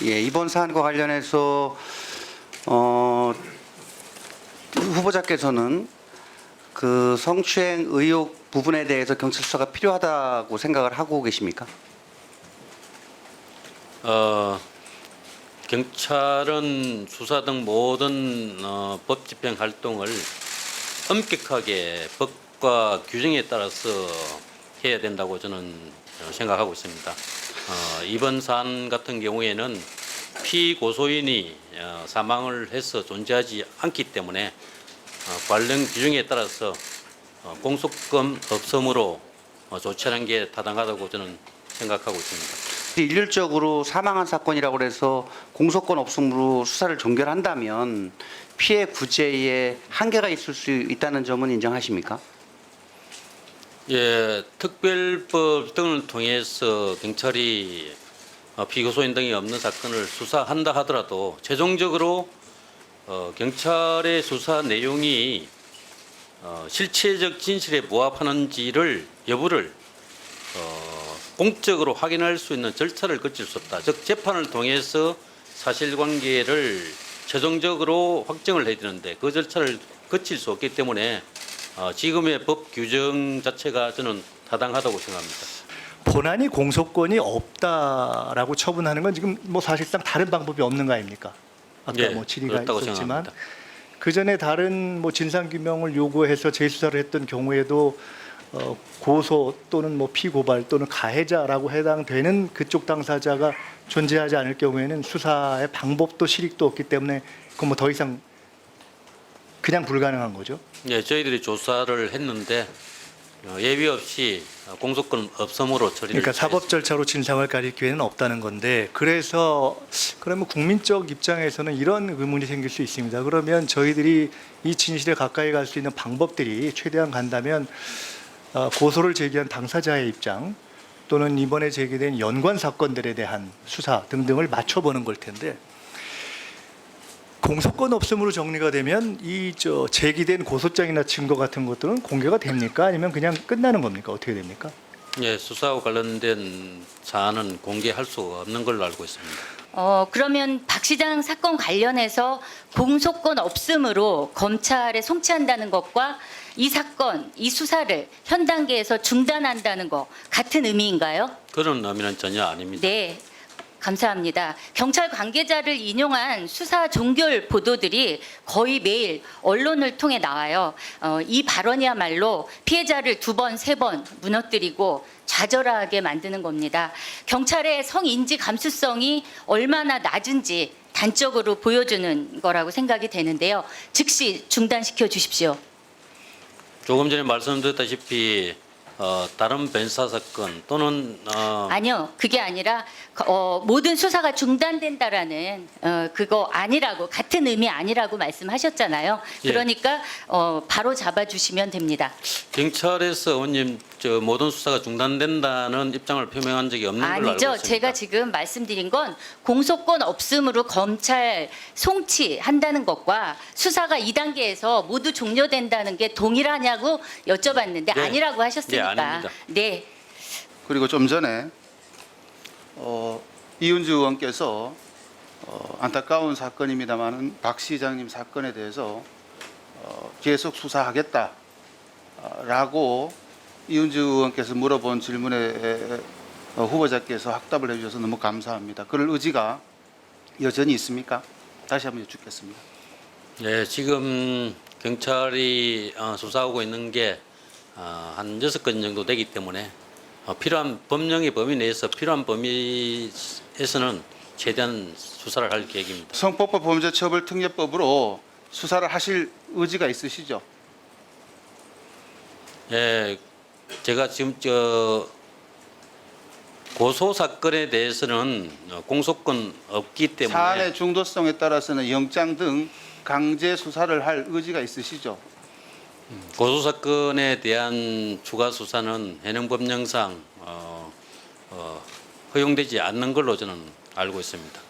예, 이번 사안과 관련해서 후보자께서는 그 성추행 의혹 부분에 대해서 경찰 수사가 필요하다고 생각을 하고 계십니까? 경찰은 수사 등 모든 법 집행 활동을 엄격하게 법과 규정에 따라서 해야 된다고 저는 생각하고 있습니다. 이번 사안 같은 경우에는 피고소인이 사망을 해서 존재하지 않기 때문에 관련 규정에 따라서 공소권 없음으로 조치하는 게 타당하다고 저는 생각하고 있습니다. 일률적으로 사망한 사건이라고 해서 공소권 없음으로 수사를 종결한다면 피해 구제에 한계가 있을 수 있다는 점은 인정하십니까? 예, 특별법 등을 통해서 경찰이 피고소인 등이 없는 사건을 수사한다 하더라도 최종적으로 경찰의 수사 내용이 실체적 진실에 부합하는지를 여부를 공적으로 확인할 수 있는 절차를 거칠 수 없다. 즉 재판을 통해서 사실관계를 최종적으로 확정을 해야 되는데 그 절차를 거칠 수 없기 때문에 지금의 법 규정 자체가 저는 타당하다고 생각합니다. 본안이 공소권이 없다라고 처분하는 건 지금 뭐 사실상 다른 방법이 없는 거 아닙니까? 아까 예, 뭐 질의가 그렇다고 있었지만 생각합니다. 그 전에 다른 뭐 진상 규명을 요구해서 재수사를 했던 경우에도 고소 또는 뭐 피고발 또는 가해자라고 해당되는 그쪽 당사자가 존재하지 않을 경우에는 수사의 방법도 실익도 없기 때문에 그건 뭐 더 이상 그냥 불가능한 거죠. 예, 저희들이 조사를 했는데 예비 없이 공소권 없음으로 처리를 그러니까 사법 절차로 진상을 가릴 기회는 없다는 건데, 그래서 그러면 국민적 입장에서는 이런 의문이 생길 수 있습니다. 그러면 저희들이 이 진실에 가까이 갈 수 있는 방법들이 최대한 간다면 고소를 제기한 당사자의 입장 또는 이번에 제기된 연관 사건들에 대한 수사 등등을 맞춰보는 걸 텐데, 공소권 없음으로 정리가 되면 이 제기된 고소장이나 증거 같은 것들은 공개가 됩니까? 아니면 그냥 끝나는 겁니까? 어떻게 됩니까? 예, 수사와 관련된 사안은 공개할 수 없는 걸로 알고 있습니다. 그러면 박 시장 사건 관련해서 공소권 없음으로 검찰에 송치한다는 것과 이 사건, 이 수사를 현 단계에서 중단한다는 거 같은 의미인가요? 그런 의미는 전혀 아닙니다. 네. 감사합니다. 경찰 관계자를 인용한 수사 종결 보도들이 거의 매일 언론을 통해 나와요. 이 발언이야말로 피해자를 2번, 3번 무너뜨리고 좌절하게 만드는 겁니다. 경찰의 성인지 감수성이 얼마나 낮은지 단적으로 보여주는 거라고 생각이 되는데요. 즉시 중단시켜 주십시오. 조금 전에 말씀드렸다시피 다른 변사 사건 또는 아니요, 그게 아니라 모든 수사가 중단된다라는 그거 아니라고, 같은 의미 아니라고 말씀하셨잖아요. 예. 그러니까 바로 잡아주시면 됩니다. 경찰에서 의원님 모든 수사가 중단된다는 입장을 표명한 적이 없는 걸로 알고 아니죠. 있습니다. 제가 지금 말씀드린 건 공소권 없음으로 검찰 송치한다는 것과 수사가 2단계에서 모두 종료된다는 게 동일하냐고 여쭤봤는데 네. 아니라고 하셨으니까. 네, 아닙니다. 네. 그리고 좀 전에 이은주 의원께서 안타까운 사건입니다만은 박 시장님 사건에 대해서 계속 수사하겠다라고 이은주 의원께서 물어본 질문에 후보자께서 확답을 해주셔서 너무 감사합니다. 그럴 의지가 여전히 있습니까? 다시 한번 여쭙겠습니다. 예, 지금 경찰이 수사하고 있는 게 한 6건 정도 되기 때문에 필요한 법령의 범위 내에서 필요한 범위에서는 최대한 수사를 할 계획입니다. 성폭법 범죄처벌특례법으로 수사를 하실 의지가 있으시죠? 예, 제가 지금 고소 사건에 대해서는 공소권 없기 때문에 사안의 중도성에 따라서는 영장 등 강제 수사를 할 의지가 있으시죠? 고소 사건에 대한 추가 수사는 현행법령상 허용되지 않는 걸로 저는 알고 있습니다.